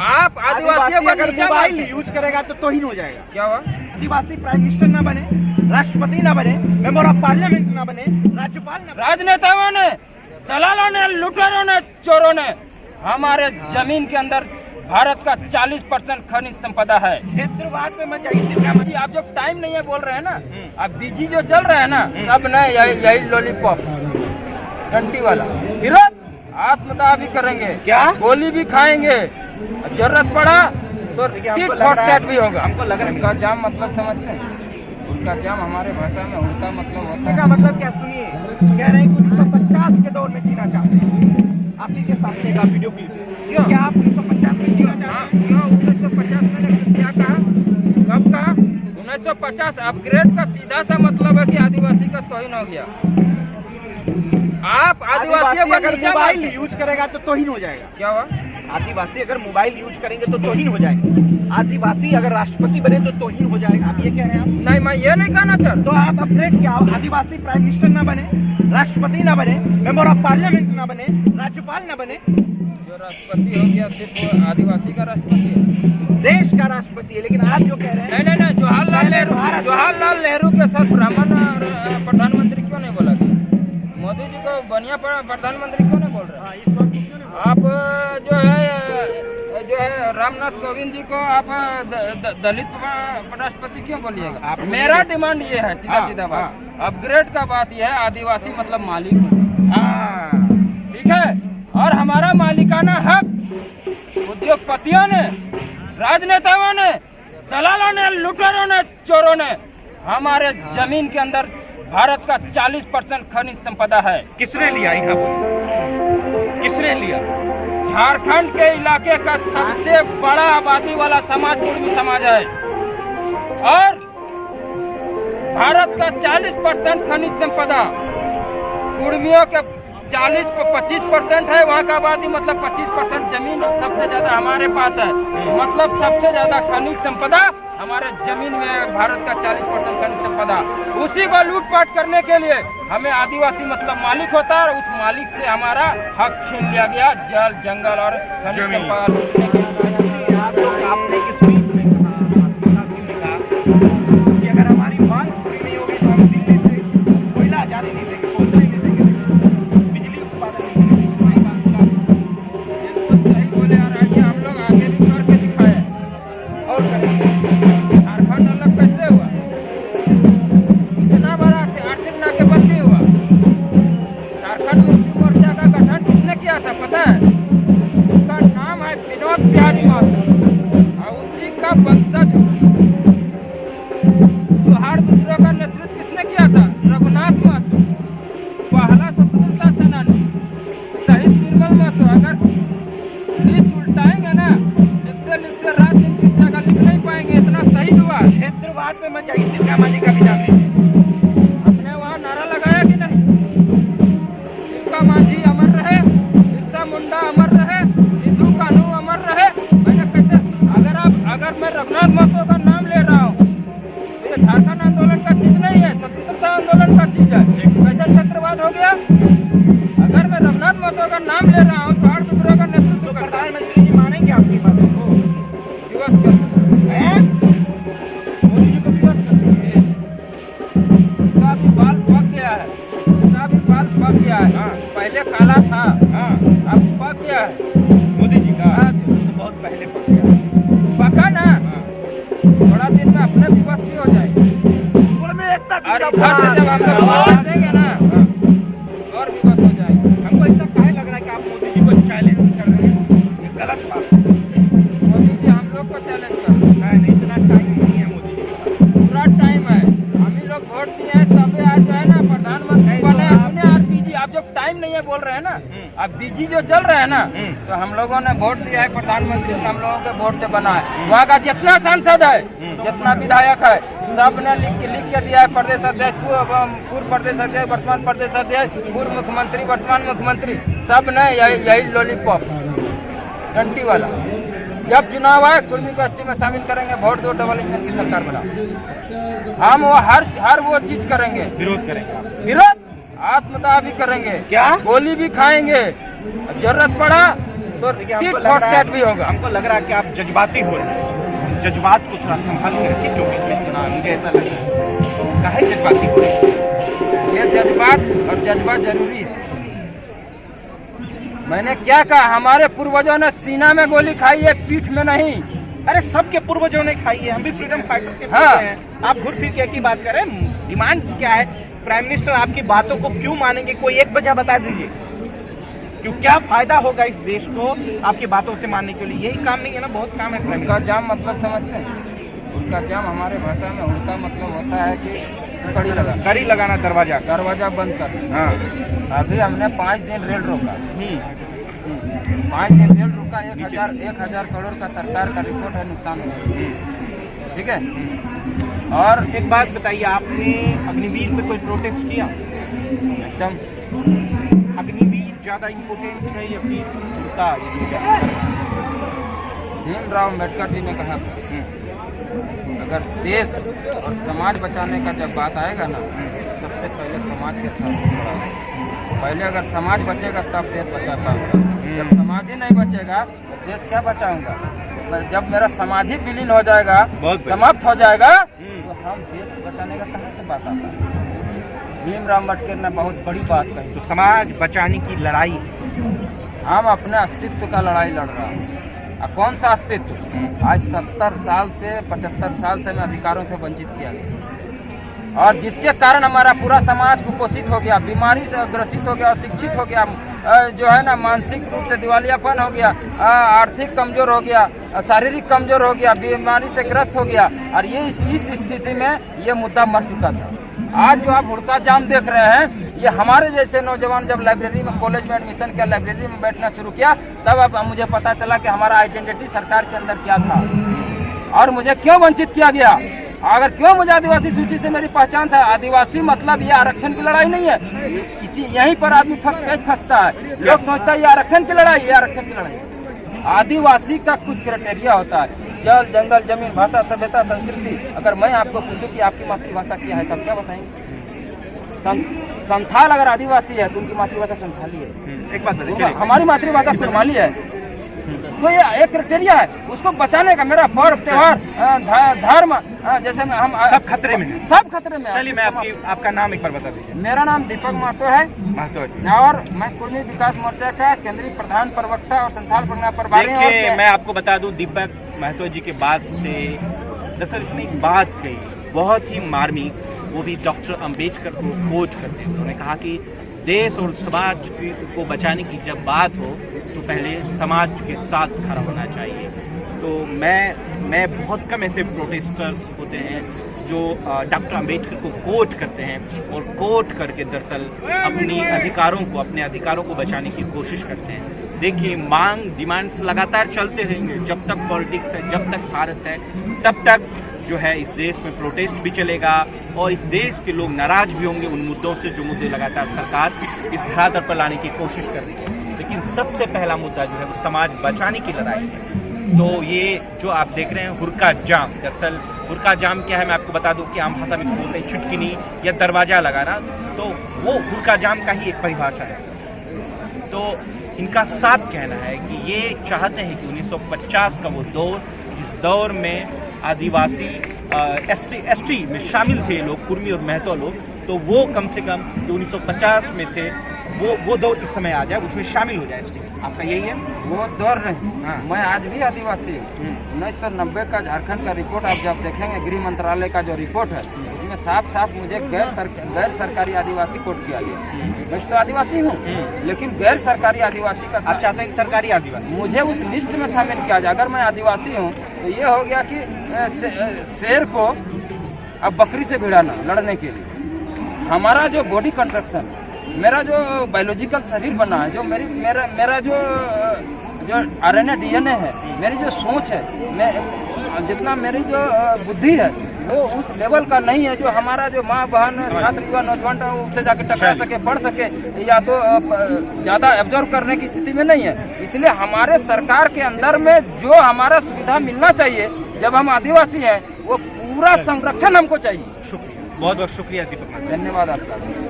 आप आदिवासियों का अगर नीचा मोबाइल मारते हैं। यूज करेगा तो तोहिन हो जाएगा। क्या हुआ? आदिवासी प्राइम मिनिस्टर ना बने, राष्ट्रपति ना बने, मेंबर ऑफ पार्लियामेंट ना बने, राज्यपाल ना बने। राजनेताओं ने, दलालों ने, लुटेरों ने, चोरों ने हमारे जमीन के अंदर भारत का 40% खनिज संपदा है। क्षेत्रवाद पे मत जाइए। जी, आप जो टाइम नहीं है बोल रहे हैं ना, अब बीजी जो चल रहे हैं ना, सब न यही लॉलीपॉप घंटी वाला विरोध आत्मदाह भी करेंगे, क्या? गोली भी खाएंगे, जरूरत पड़ा तो देखिए, हमको टिट लग फॉर रहा है- टैट भी होगा। हमको लग रहा है- उनका जाम मतलब समझते हैं? उनका जाम हमारे भाषा में उनका मतलब होता का है। मतलब क्या सुनिए, कह रहे हैं कि 1950 के दौर में जीना चाहते हैं। आप ही के सामने का वीडियो क्लिप क्यों? क्या आप 1950 में जीना चाहते हैं? क्यों 1950 में क्या कहा? कब कहा? 1950 अपग्रेड का सीधा सा मतलब है कि आदिवासी का तौहीन हो गया। आप आदिवासियों को अगर नीचा मोबाइल मारते हैं। यूज करेगा तो तोहिन हो जाएगा। क्या हुआ? आदिवासी अगर मोबाइल यूज करेंगे तो तोहिन हो जाएगा। आदिवासी अगर राष्ट्रपति बने तो तोहिन हो जाएगा। आप ये कह रहे हैं? आप नहीं, मैं ये नहीं कहना चाहता। तो आप अपग्रेड किया, आदिवासी प्राइम मिनिस्टर ना बने, राष्ट्रपति ना बने, मेंबर ऑफ पार्लियामेंट ना बने, राज्यपाल ना बने। जो राष्ट्रपति हो गया सिर्फ वो आदिवासी का राष्ट्रपति है। देश का राष्ट्रपति है। लेकिन आप जो कह रहे हैं, नहीं, जवाहरलाल नेहरू के साथ ब्राह्मण और प्रधानमंत्री क्यों नहीं बोला गया? मोदी जी को बढ़िया प्रधानमंत्री क्यों नहीं बोल रहे? आप जो है रामनाथ कोविंद जी को आप दलित राष्ट्रपति क्यों बोलिएगा? मेरा डिमांड ये है, सीधा सीधा बात, अपग्रेड का बात ये है, आदिवासी मतलब मालिक, ठीक है? और हमारा मालिकाना हक उद्योगपतियों ने, राजनेताओं ने, दलालों ने, लुटेरों ने, चोरों ने हमारे जमीन के अंदर भारत का 40% खनिज संपदा है। किसने लिया? यहाँ बोलिए, किसने लिया? झारखंड के इलाके का सबसे बड़ा आबादी वाला समाज कुर्मी समाज है और भारत का 40% खनिज संपदा कुर्मियों के 40-25% है। वहाँ का आबादी मतलब 25% जमीन सबसे ज्यादा हमारे पास है। मतलब सबसे ज्यादा खनिज संपदा हमारे जमीन में है। भारत का 40% खनिज संपदा, उसी को लूटपाट करने के लिए हमें आदिवासी मतलब मालिक होता है और उस मालिक से हमारा हक छीन लिया गया, जल, जंगल और खनिज संपदा लूटने के लिए। आपने किस स्पीच में कहा कि अगर हमारी मांग पूरी नहीं होगी तो हम दिल्ली से कोयला जाने नहीं देंगे, कोयला नहीं देंगे, बिजली उत्पादन नहीं करेंगे। हमारी बात का सही बोले यार, आइए हम लोग आगे भी करके दिखाए। और झारखंड अलग कैसे हुआ? इतना बड़ा आर्थिक नाकेबंदी हुआ। झारखंड मुक्ति मोर्चा का गठन किसने किया था पता है? उसका नाम है विनोद बिहारी महतो और उसी का वंशज जोहार विद्रोह का नेतृत्व किसने किया था? रघुनाथ महतो, पहला स्वतंत्रता सेनानी, शहीद निर्मल महतो। अगर लिस्ट उल्टाएंगे ना, लिखते लिखते राजनीति की जगह लिख नहीं पाएंगे, इतना सही हुआ। क्षेत्रवाद पे मत जाइए। तिलका मांझी का भी नाम लीजिए। आपने वहाँ नारा लगाया कि नहीं? तिलका मांझी अमर रहे, बिरसा मुंडा अमर रहे, सिद्धू कान्हू अमर रहे। मैंने कैसे, अगर मैं रघुनाथ महतो का नाम ले रहा हूँ तो ये झारखंड आंदोलन का चीज नहीं है, स्वतंत्रता आंदोलन का चीज है। कैसे क्षेत्रवाद हो गया? अगर मैं रघुनाथ महतो का नाम ले रहा हूँ, जोहार विद्रोह का नेतृत्व तो करता हूँ, प्रधानमंत्री जी मानेंगे आपकी बातों को? दिवस कर हैं? मोदी जी को विवश करते हैं। उसका भी बाल पक गया है, उसका भी बाल पक गया है। पहले काला था, हाँ, अब पक गया है। मोदी जी का हाँ जी। तो बहुत पहले पक गया। पका ना, थोड़ा दिन में अपने दिवस भी हो जाएगी। और इधर से जब हम लोग बता देंगे ना, और दिवस हो जाएगी। हमको ऐसा काहे लग रहा है कि आप मोदी जी को चैलेंज कर रहे हैं? ये गलत बात है। मोदी जी हम लोग को चैलेंज कर रहे हैं। नहीं, इतना टाइम नहीं है मोदी जी के पास। पूरा टाइम है, हम ही लोग वोट दिए हैं तभी आज जो है ना प्रधानमंत्री नहीं, तो बने। आप- अपने आप बीजी, आप जब टाइम नहीं है बोल रहे हैं ना, अब बीजी जो चल रहे हैं ना, तो हम लोगों ने वोट दिया है, प्रधानमंत्री हम लोगों के वोट से बना है। वहाँ का जितना सांसद है, जितना विधायक है, सब ने लिख के दिया है। प्रदेश अध्यक्ष, पूर्व प्रदेश अध्यक्ष, वर्तमान प्रदेश अध्यक्ष, पूर्व मुख्यमंत्री, वर्तमान मुख्यमंत्री, सब ने यही लॉलीपॉप घंटी वाला। जब चुनाव आए कुर्मी को एसटी में शामिल करेंगे, वोट दो, डबल इंजन की सरकार बना। हम वो हर वो चीज करेंगे, विरोध करेंगे आप? विरोध आत्मदाह भी करेंगे, क्या? गोली भी खाएंगे, जरूरत पड़ा तो देखिए, टिट हमको फॉर लग रहा टैट भी होगा। हमको लग रहा है कि आप जज्बाती हो रहे हैं। इस जज्बात को थोड़ा संभाल के रखिए। 24 में चुनाव, मुझे ऐसा लग रहा है। काहे जज्बाती हो रहे हैं? ये जज्बात और जज्बा जरूरी है। मैंने क्या कहा, हमारे पूर्वजों ने सीना में गोली खाई है, पीठ में नहीं। अरे सबके पूर्वजों ने खाई है, हम भी फ्रीडम फाइटर के हाँ। बेटे हैं। आप घुर फिर के की बात करें, डिमांड्स क्या है? प्राइम मिनिस्टर आपकी बातों को क्यों मानेंगे? कोई एक वजह बता दीजिए, क्यों क्या फायदा होगा इस देश को आपकी बातों से मानने के लिए? यही काम नहीं है ना, बहुत काम है। प्राइम उनका जाम मतलब समझते हैं? उनका जाम हमारे भाषा में उनका मतलब होता है कि कड़ी लगाना, दरवाजा बंद करना। हाँ। अभी हमने 5 दिन रेल रोका, 5 दिन रेल रोका, 1,000 करोड़ का सरकार का रिपोर्ट है नुकसान हुआ। ठीक है। और एक बात बताइए, आपने अग्निवीर पे कोई प्रोटेस्ट किया? एकदम अग्निवीर ज्यादा इम्पोर्टेंट है या फिर हुक्का? भीमराव अम्बेडकर जी ने कहा था, अगर देश और समाज बचाने का जब बात आएगा ना, सबसे पहले समाज के साथ खड़ा होगा। पहले अगर समाज बचेगा तब देश बचा पाएगा। जब समाज ही नहीं बचेगा तो देश क्या बचाऊंगा? जब मेरा समाज ही विलीन हो जाएगा, समाप्त हो जाएगा, तो हम देश बचाने का कहाँ से बात आता है? भीमराव अम्बेडकर ने बहुत बड़ी बात कही। तो समाज बचाने की लड़ाई, हम अपने अस्तित्व का लड़ाई लड़ रहा हूँ। कौन सा अस्तित्व? आज 70 साल से 75 साल से मैं अधिकारों से वंचित किया गया, और जिसके कारण हमारा पूरा समाज कुपोषित हो गया, बीमारी से ग्रसित हो गया, अशिक्षित हो गया, जो है ना मानसिक रूप से दिवालियापन हो गया, आर्थिक कमजोर हो गया, शारीरिक कमजोर हो गया, बीमारी से ग्रस्त हो गया। और ये इस स्थिति में ये मुद्दा मर चुका था। आज जो आप हुड़का जाम देख रहे हैं, ये हमारे जैसे नौजवान जब लाइब्रेरी में, कॉलेज में एडमिशन किया, लाइब्रेरी में बैठना शुरू किया, तब अब मुझे पता चला कि हमारा आइडेंटिटी सरकार के अंदर क्या था और मुझे क्यों वंचित किया गया। अगर क्यों मुझे आदिवासी सूची से मेरी पहचान था। आदिवासी मतलब ये आरक्षण की लड़ाई नहीं है, इसी यहीं पर आदमी फंसता है। लोग सोचता है ये आरक्षण की लड़ाई, ये आरक्षण की लड़ाई। आदिवासी का कुछ क्राइटेरिया होता है, जल, जंगल, जमीन, भाषा, सभ्यता, संस्कृति। अगर मैं आपको पूछूं कि आपकी मातृभाषा क्या है, तब क्या बताएंगे? संथाल अगर आदिवासी है तो उनकी मातृभाषा संथाली है। एक बात बताइए, हमारी मातृभाषा कुरमाली है। तो ये एक क्राइटेरिया है, उसको बचाने का। मेरा पर्व, त्योहार, धर्म, जैसे हम सब खतरे में है, सब खतरे में। चलिए मैं आपका नाम एक बार बता दीजिए। मेरा नाम दीपक महतो है, और मैं कुर्मी विकास मोर्चा का केंद्रीय प्रधान प्रवक्ता और संथाल परियोजना प्रभारी। देखिए मैं आपको बता दूं, दीपक महतो जी के बाद से दरअसल इसने एक बात कही बहुत ही मार्मिक, वो भी डॉक्टर अंबेडकर को कोट करते हुए। उन्होंने कहा कि देश और समाज को बचाने की जब बात हो तो पहले समाज के साथ खड़ा होना चाहिए। तो मैं बहुत कम ऐसे प्रोटेस्टर्स होते हैं जो डॉक्टर अंबेडकर को कोट करते हैं और कोट करके दरअसल अपने अधिकारों को बचाने की कोशिश करते हैं। देखिए, मांग, डिमांड्स लगातार चलते रहेंगे। जब तक पॉलिटिक्स है, जब तक भारत है, तब तक जो है इस देश में प्रोटेस्ट भी चलेगा और इस देश के लोग नाराज भी होंगे उन मुद्दों से जो मुद्दे लगातार सरकार इस धरातल पर लाने की कोशिश कर रही है। लेकिन सबसे पहला मुद्दा जो है वो समाज बचाने की लड़ाई है। तो ये जो आप देख रहे हैं हुड़का जाम, दरअसल हुड़का जाम क्या है मैं आपको बता दूं कि आम भाषा में जो बोलते हैं छुटकिनी या दरवाजा लगाना, तो वो हुड़का जाम का ही एक परिभाषा है। तो इनका साफ कहना है कि ये चाहते हैं कि 1950 का वो दौर, जिस दौर में आदिवासी SC/ST में शामिल थे लोग, कुर्मी और महतो लोग, तो वो कम से कम जो 1950 में थे वो दौर इस समय आ जाए, उसमें शामिल हो जाए। ST आपका यही है? वो दौर नहीं। हाँ। मैं आज भी आदिवासी हूँ। 1990 का झारखंड का रिपोर्ट आप जब देखेंगे, गृह मंत्रालय का जो रिपोर्ट है, उसमें साफ साफ मुझे गैर सरकारी आदिवासी कोट किया गया। मैं तो आदिवासी हूँ, लेकिन गैर सरकारी आदिवासी का आप चाहते हैं कि सरकारी आदिवासी मुझे उस लिस्ट में शामिल किया जाए। अगर मैं आदिवासी हूँ तो ये हो गया कि शेर को अब बकरी से भिड़ाना लड़ने के लिए। हमारा जो बॉडी कंस्ट्रक्शन, मेरा जो बायोलॉजिकल शरीर बना है, जो मेरा जो RNA DNA है, मेरी जो सोच है, जितना मेरी जो बुद्धि है, वो उस लेवल का नहीं है जो हमारा जो माँ, बहन, छात्र, युवा, नौजवान उससे जाके टकरा सके, पढ़ सके, या तो ज्यादा एब्जॉर्व करने की स्थिति में नहीं है। इसलिए हमारे सरकार के अंदर में जो हमारा सुविधा मिलना चाहिए जब हम आदिवासी हैं, वो पूरा संरक्षण हमको चाहिए। शुक्रिया, बहुत बहुत शुक्रिया दीपक। धन्यवाद आपका।